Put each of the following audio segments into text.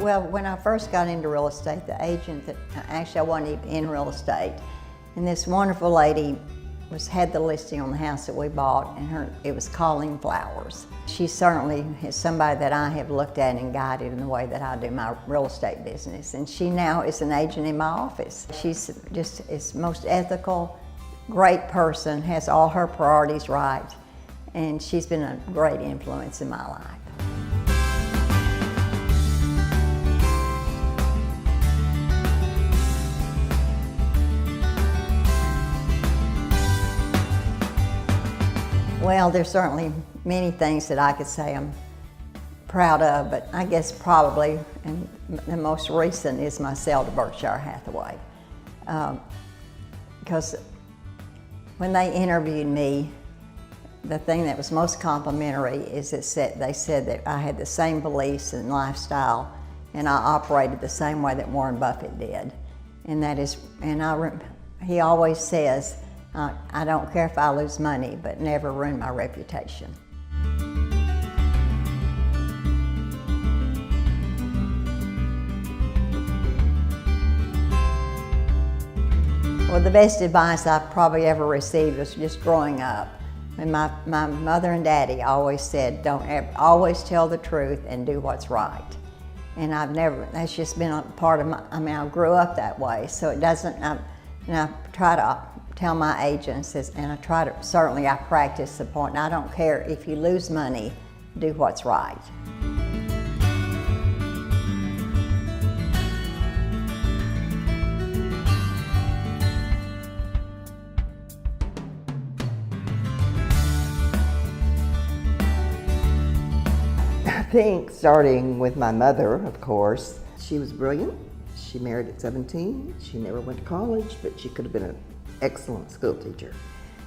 Well, when I first got into real estate, the agent that, actually I wasn't even in real estate, and this wonderful lady had the listing on the house that we bought, and it was Colleen Flowers. She certainly is somebody that I have looked at and guided in the way that I do my real estate business, and she now is an agent in my office. She's just is most ethical, great person, has all her priorities right, and she's been a great influence in my life. Well, there's certainly many things that I could say I'm proud of, but I guess probably, and the most recent is my sale to Berkshire Hathaway. Because when they interviewed me, the thing that was most complimentary is that they said that I had the same beliefs and lifestyle, and I operated the same way that Warren Buffett did. And that is, he always says, I don't care if I lose money, but never ruin my reputation. Well, the best advice I've probably ever received was just growing up. And my mother and daddy always said, always tell the truth and do what's right. And that's just been a part of I grew up that way, so it doesn't, and I try to tell my agents, and I practice the point, and I don't care if you lose money, do what's right. I think starting with my mother, of course, she was brilliant. She married at 17. She never went to college, but she could have been an excellent school teacher.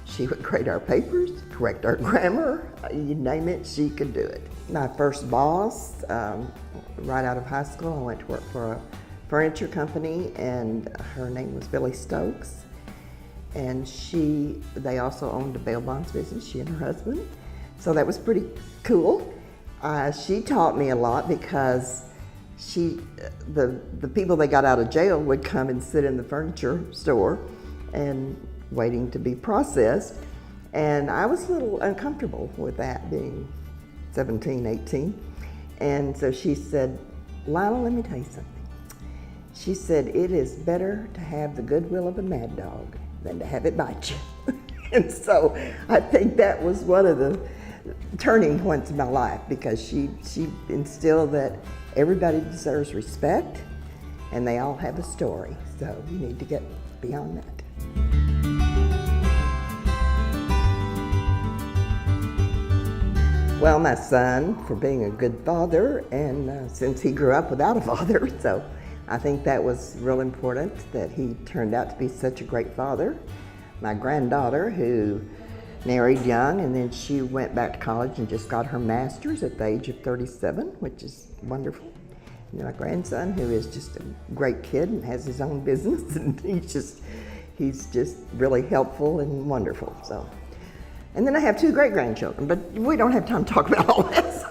She would grade our papers, correct our grammar, you name it, she could do it. My first boss, right out of high school, I went to work for a furniture company, and her name was Billy Stokes. And they also owned a bail bonds business, she and her husband. So that was pretty cool. She taught me a lot because the people that got out of jail would come and sit in the furniture store and waiting to be processed. And I was a little uncomfortable with that, being 17, 18. And so she said, Lila, let me tell you something. She said, it is better to have the goodwill of a mad dog than to have it bite you. And so I think that was one of the turning points in my life, because she instilled that everybody deserves respect and they all have a story. So you need to get beyond that. Well, my son, for being a good father, and since he grew up without a father, so I think that was real important that he turned out to be such a great father. My granddaughter, who married young, and then she went back to college and just got her master's at the age of 37, which is wonderful. And my grandson, who is just a great kid and has his own business, and he's just really helpful and wonderful. So, and then I have 2 great-grandchildren, but we don't have time to talk about all that. So.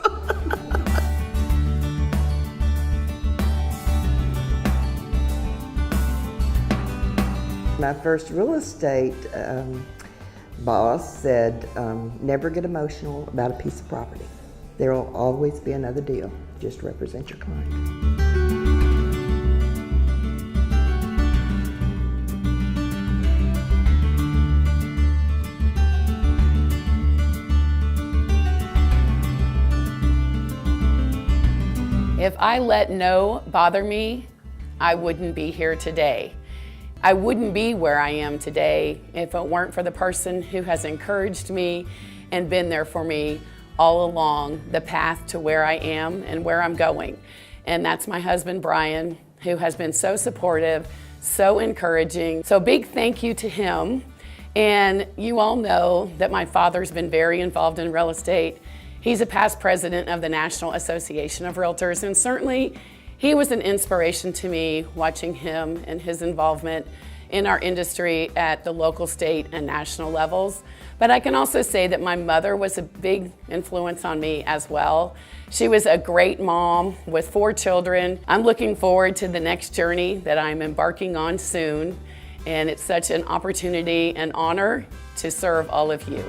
My first real estate boss said, never get emotional about a piece of property. There will always be another deal. Just represent your client. If I let no bother me, I wouldn't be here today. I wouldn't be where I am today if it weren't for the person who has encouraged me and been there for me all along the path to where I am and where I'm going. And that's my husband, Brian, who has been so supportive, so encouraging. So big thank you to him. And you all know that my father's been very involved in real estate. He's a past president of the National Association of Realtors, and certainly he was an inspiration to me watching him and his involvement in our industry at the local, state, and national levels. But I can also say that my mother was a big influence on me as well. She was a great mom with 4 children. I'm looking forward to the next journey that I'm embarking on soon, and it's such an opportunity and honor to serve all of you.